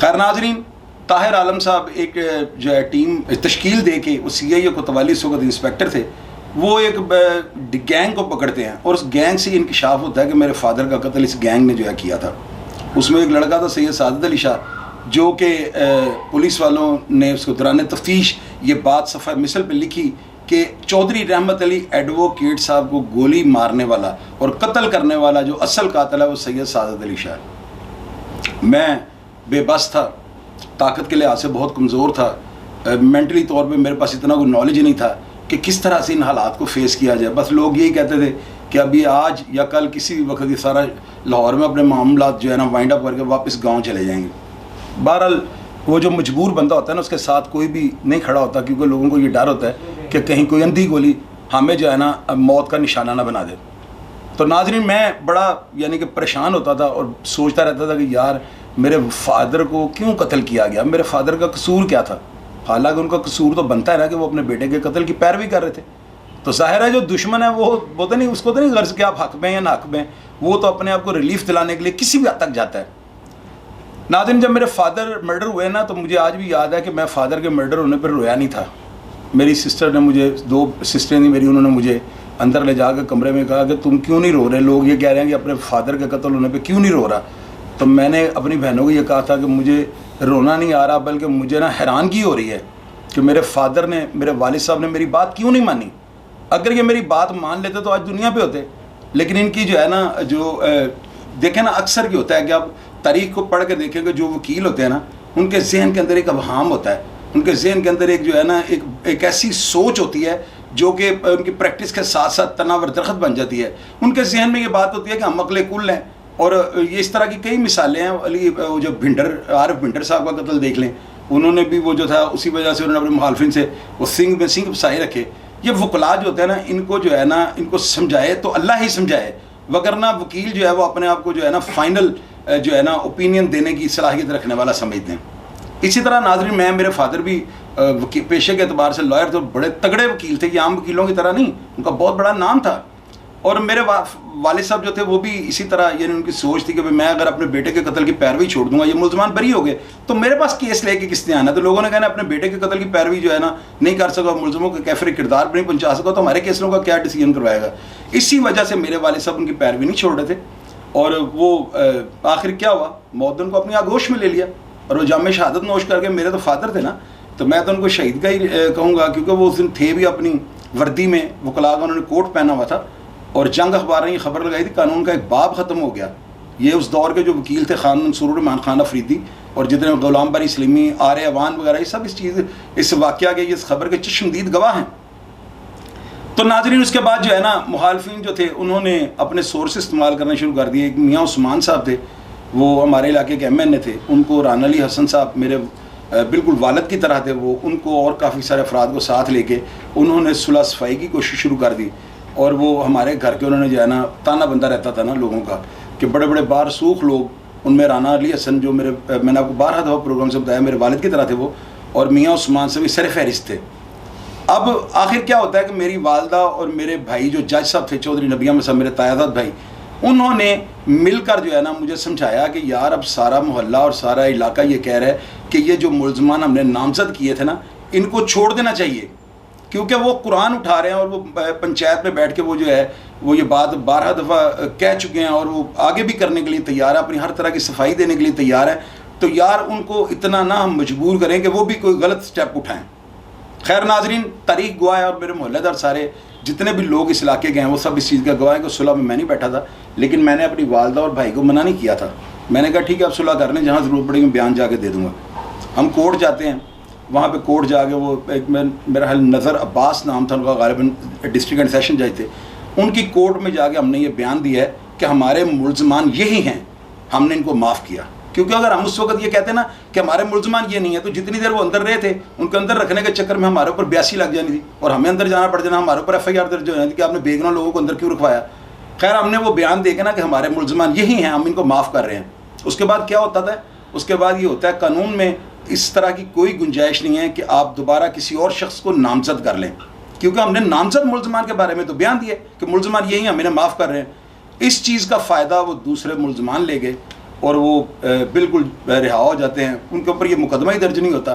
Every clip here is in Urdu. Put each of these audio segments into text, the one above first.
خیر ناظرین، طاہر عالم صاحب ایک جو ہے ٹیم تشکیل دے کے، وہ سی آئی اے کو 44 وقت انسپیکٹر تھے، وہ ایک گینگ کو پکڑتے ہیں اور اس گینگ سے انکشاف ہوتا ہے کہ میرے فادر کا قتل اس گینگ نے جو ہے کیا تھا. اس میں ایک لڑکا تھا سید سعادت علی شاہ، جو کہ پولیس والوں نے اس کو دوران تفتیش یہ بات صفحہ مثل پہ لکھی کہ چودھری رحمت علی ایڈوکیٹ صاحب کو گولی مارنے والا اور قتل کرنے والا جو اصل قاتل ہے وہ سید سعادت علی شاہ ہے. میں بے بس تھا، طاقت کے لحاظ سے بہت کمزور تھا، مینٹلی طور پہ میرے پاس اتنا کوئی نالج ہی نہیں تھا کہ کس طرح سے ان حالات کو فیس کیا جائے. بس لوگ یہی کہتے تھے کہ ابھی آج یا کل کسی بھی وقت یہ سارا لاہور میں اپنے معاملات جو ہے نا وائنڈ اپ کر کے واپس گاؤں چلے جائیں گے. بہرحال وہ جو مجبور بندہ ہوتا ہے نا، اس کے ساتھ کوئی بھی نہیں کھڑا ہوتا، کیونکہ لوگوں کو یہ ڈر ہوتا ہے کہ کہیں کوئی اندھی گولی ہمیں جو ہے نا موت کا نشانہ نہ بنا دے. تو ناظرین، میں بڑا یعنی کہ پریشان ہوتا تھا اور سوچتا رہتا تھا کہ یار میرے فادر کو کیوں قتل کیا گیا، میرے فادر کا قصور کیا تھا. حالانکہ ان کا قصور تو بنتا ہے نا کہ وہ اپنے بیٹے کے قتل کی پیروی کر رہے تھے. تو ظاہر ہے جو دشمن ہے وہ تو نہیں، اس کو تو نہیں غرض کہ آپ حق میں یا ناحق میں، وہ تو اپنے آپ کو ریلیف دلانے کے لیے کسی بھی حد تک جاتا ہے. ناظرین، جب میرے فادر مرڈر ہوئے نا، تو مجھے آج بھی یاد ہے کہ میں فادر کے مرڈر ہونے پر رویا نہیں تھا. میری سسٹر نے مجھے، 2 سسٹریں تھیں میری، انہوں نے مجھے اندر لے جا کے کمرے میں کہا کہ تم کیوں نہیں رو رہے، لوگ یہ کہہ رہے ہیں کہ اپنے فادر کے قتل ہونے پہ کیوں نہیں رو رہا. تو میں نے اپنی بہنوں کو یہ کہا تھا کہ مجھے رونا نہیں آ رہا، بلکہ مجھے نا حیرانگی ہو رہی ہے کہ میرے فادر نے، میرے والد صاحب نے میری بات کیوں نہیں مانی. اگر یہ میری بات مان لیتے تو آج دنیا پہ ہوتے. لیکن ان کی جو ہے نا، جو دیکھیں نا، اکثر کیا ہوتا ہے کہ آپ تاریخ کو پڑھ کے دیکھیں کہ جو وکیل ہوتے ہیں نا، ان کے ذہن کے اندر ایک ابہام ہوتا ہے، ان کے ذہن کے اندر ایک جو ہے نا ایک ایسی سوچ ہوتی ہے جو کہ ان کی پریکٹس کے ساتھ ساتھ تناور درخت بن جاتی ہے. ان کے ذہن میں یہ بات ہوتی ہے کہ ہم عقل کل ہیں. اور یہ اس طرح کی کئی مثالیں ہیں. علی جو بھنڈر، عارف بھنڈر صاحب کا قتل دیکھ لیں، انہوں نے بھی وہ جو تھا اسی وجہ سے انہوں نے اپنے مخالفین سے وہ سنگ میں سنگ پسائے رکھے. یہ وکلا جو ہوتے ہیں نا، ان کو جو ہے نا، ان کو سمجھائے تو اللہ ہی سمجھائے، وگرنہ وکیل جو ہے وہ اپنے آپ کو جو ہے نا فائنل جو ہے نا اوپینین دینے کی صلاحیت رکھنے والا سمجھتے ہیں. اسی طرح ناظرین، میرے فادر بھی پیشے کے اعتبار سے لائر تھے، بڑے تگڑے وکیل تھے، یہ عام وکیلوں کی طرح نہیں، ان کا بہت بڑا نام تھا. اور میرے والد صاحب جو تھے وہ بھی اسی طرح، یعنی ان کی سوچ تھی کہ میں اگر اپنے بیٹے کے قتل کی پیروی چھوڑ دوں گا، یہ ملزمان بری ہو گئے، تو میرے پاس کیس لے کے کس نے آنا. تو لوگوں نے کہنا اپنے بیٹے کے قتل کی پیروی جو ہے نا نہیں کر سکا، ملزموں کے کیفر کردار پر نہیں پہنچا سکا، تو ہمارے کیسوں کا کیا ڈیسیجن کروائے گا. اسی وجہ سے میرے والد صاحب ان کی پیروی نہیں چھوڑ رہے تھے. اور وہ آخر کیا ہوا، مودن کو اپنی آگوش میں لے لیا اور وہ جام شہادت نوش کر کے. میرے تو فادر تھے نا، تو میں تو ان کو شہید کا ہی کہوں گا، کیونکہ وہ اس دن تھے بھی اپنی وردی میں، وکلا کا انہوں نے کوٹ پہنا ہوا تھا. اور جنگ اخبار نے یہ خبر لگائی تھی قانون کا ایک باب ختم ہو گیا. یہ اس دور کے جو وکیل تھے، خان منصور الرحمان خان افریدی اور جتنے غلام باری سلیمی، آر اوان وغیرہ، یہ سب اس واقعہ کے، اس خبر کے چشمدید گواہ ہیں. تو ناظرین، اس کے بعد جو ہے نا مخالفین جو تھے انہوں نے اپنے سورس استعمال کرنا شروع کر دیے. ایک میاں عثمان صاحب تھے، وہ ہمارے علاقے کے ایم این اے تھے. ان کو رانا علی حسن صاحب میرے بالکل والد کی طرح تھے، وہ ان کو اور کافی سارے افراد کو ساتھ لے کے انہوں نے صلح صفائی کی کوشش شروع کر دی. اور وہ ہمارے گھر کے انہوں نے جو ہے نا تانا بندہ رہتا تھا نا لوگوں کا کہ بڑے بڑے بارسوخ لوگ، ان میں رانا علی حسن جو میں نے آپ کو 12 دفعہ پروگرام سے بتایا میرے والد کی طرح تھے وہ، اور میاں عثمان سے بھی سر فہرست تھے. اب آخر کیا ہوتا ہے کہ میری والدہ اور میرے بھائی جو جج صاحب تھے، چودھری نبی احمد صاحب، میرے تایازاد بھائی، انہوں نے مل کر جو ہے نا مجھے سمجھایا کہ یار اب سارا محلہ اور سارا علاقہ یہ کہہ رہا ہے کہ یہ جو ملزمان ہم نے نامزد کیے تھے نا، ان کو چھوڑ دینا چاہیے، کیونکہ وہ قرآن اٹھا رہے ہیں اور وہ پنچایت میں بیٹھ کے وہ جو ہے وہ یہ بات 12 دفعہ کہہ چکے ہیں اور وہ آگے بھی کرنے کے لیے تیار ہے، اپنی ہر طرح کی صفائی دینے کے لیے تیار ہے. تو یار ان کو اتنا نہ ہم مجبور کریں کہ وہ بھی کوئی غلط سٹیپ اٹھائیں. خیر ناظرین، تاریخ گواہ ہے اور میرے محلے دار سارے جتنے بھی لوگ اس علاقے کے ہیں وہ سب اس چیز کا گواہ ہے کہ صلح میں نہیں بیٹھا تھا. لیکن میں نے اپنی والدہ اور بھائی کو منع نہیں کیا تھا. میں نے کہا ٹھیک ہے، اب صلح کر لیں، جہاں ضرورت پڑے گی بیان جا کے دے دوں گا. ہم کورٹ جاتے ہیں، وہاں پہ کورٹ جا کے وہ ایک میرا حال نظر عباس نام تھا ان کا، غالباً ڈسٹرکٹ اینڈ سیشن جج تھے. ان کی کورٹ میں جا کے ہم نے یہ بیان دیا ہے کہ ہمارے ملزمان یہی ہیں، ہم نے ان کو معاف کیا. کیونکہ اگر ہم اس وقت یہ کہتے نا کہ ہمارے ملزمان یہ نہیں ہے، تو جتنی دیر وہ اندر رہے تھے ان کے اندر رکھنے کے چکر میں ہمارے اوپر 82 لگ جانی تھی اور ہمیں اندر جانا پڑ جانا، ہمارے اوپر ایف آئی آر درج ہو جاتی کہ آپ نے بے گناہ لوگوں کو اندر کیوں رکھوایا. خیر ہم نے وہ بیان دے کے نا کہ ہمارے ملزمان یہی ہیں، ہم ان کو معاف کر رہے ہیں. اس کے بعد کیا ہوتا تھا؟ اس کے بعد یہ ہوتا ہے قانون میں اس طرح کی کوئی گنجائش نہیں ہے کہ آپ دوبارہ کسی اور شخص کو نامزد کر لیں، کیونکہ ہم نے نامزد ملزمان کے بارے میں تو بیان دیا کہ ملزمان یہی ہیں، ہم انہیں معاف کر رہے ہیں. اس چیز کا فائدہ وہ دوسرے ملزمان لے گئے اور وہ بالکل رہا ہو جاتے ہیں. ان کے اوپر یہ مقدمہ ہی درج نہیں ہوتا.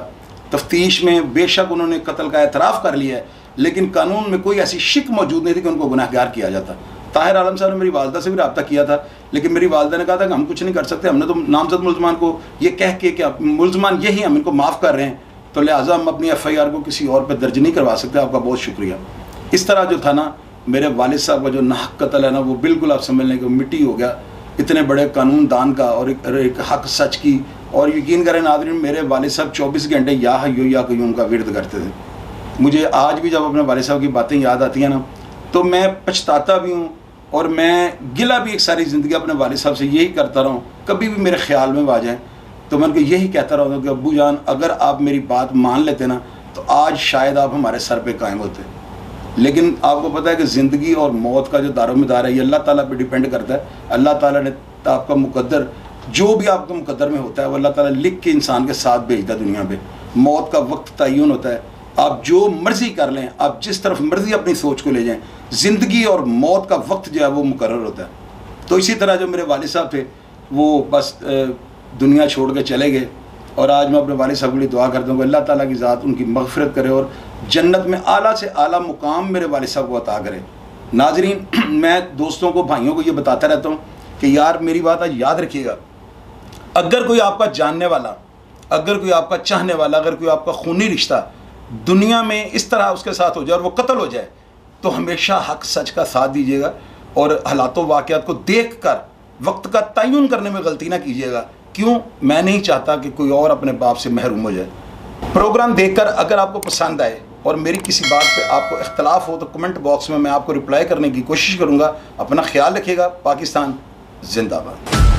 تفتیش میں بے شک انہوں نے قتل کا اعتراف کر لیا ہے, لیکن قانون میں کوئی ایسی شک موجود نہیں تھی کہ ان کو گناہ گار کیا جاتا. طاہر عالم صاحب نے میری والدہ سے بھی رابطہ کیا تھا, لیکن میری والدہ نے کہا تھا کہ ہم کچھ نہیں کر سکتے, ہم نے تو نامزد ملزمان کو یہ کہہ کے کہ ملزمان یہی ہم ان کو معاف کر رہے ہیں, تو لہٰذا ہم اپنی ایف آئی آر کو کسی اور پہ درج نہیں کروا سکتے. آپ کا بہت شکریہ. اس طرح جو تھا نا میرے والد صاحب کا جو ناحق قتل ہے نا, وہ بالکل آپ سمجھ لیں کہ مٹی ہو گیا اتنے بڑے قانون دان کا اور ایک حق سچ کی. اور یقین کریں ناظرین, میرے والد صاحب 24 گھنٹے یا حیو یا قیوم کا ورد کرتے تھے. مجھے آج بھی جب اپنے والد صاحب کی باتیں یاد آتی ہیں نا تو میں پچھتاتا بھی ہوں, اور میں گلہ بھی ایک ساری زندگی اپنے والد صاحب سے یہی کرتا رہا ہوں. کبھی بھی میرے خیال میں آ جائیں تو میں ان کو یہی کہتا رہا ہوں کہ ابو جان اگر آپ میری بات مان لیتے نا تو آج شاید آپ ہمارے سر پہ قائم ہوتے. لیکن آپ کو پتہ ہے کہ زندگی اور موت کا جو دار و مدار ہے یہ اللہ تعالیٰ پہ ڈیپینڈ کرتا ہے. اللہ تعالیٰ نے آپ کا مقدر جو بھی آپ کا مقدر میں ہوتا ہے وہ اللہ تعالیٰ لکھ کے انسان کے ساتھ بھیجتا ہے دنیا پہ. موت کا وقت تعین ہوتا ہے, آپ جو مرضی کر لیں, آپ جس طرف مرضی اپنی سوچ کو لے جائیں, زندگی اور موت کا وقت جو ہے وہ مقرر ہوتا ہے. تو اسی طرح جو میرے والد صاحب تھے وہ بس دنیا چھوڑ کے چلے گئے, اور آج میں اپنے والد صاحب کے لیے دعا کرتا ہوں کہ اللہ تعالیٰ کی ذات ان کی مغفرت کرے اور جنت میں اعلیٰ سے اعلیٰ مقام میرے والد صاحب کو عطا کرے. ناظرین, میں دوستوں کو بھائیوں کو یہ بتاتا رہتا ہوں کہ یار میری بات آج یاد رکھیے گا, اگر کوئی آپ کا جاننے والا, اگر کوئی آپ کا چاہنے والا, اگر کوئی آپ کا خونی رشتہ دنیا میں اس طرح اس کے ساتھ ہو جائے اور وہ قتل ہو جائے تو ہمیشہ حق سچ کا ساتھ دیجیے گا, اور حالات و واقعات کو دیکھ کر وقت کا تعین کرنے میں غلطی نہ کیجیے گا. کیوں؟ میں نہیں چاہتا کہ کوئی اور اپنے باپ سے محروم ہو جائے. پروگرام دیکھ کر اگر آپ کو پسند آئے اور میری کسی بات پہ آپ کو اختلاف ہو تو کمنٹ باکس میں آپ کو رپلائی کرنے کی کوشش کروں گا. اپنا خیال رکھیے گا. پاکستان زندہ باد.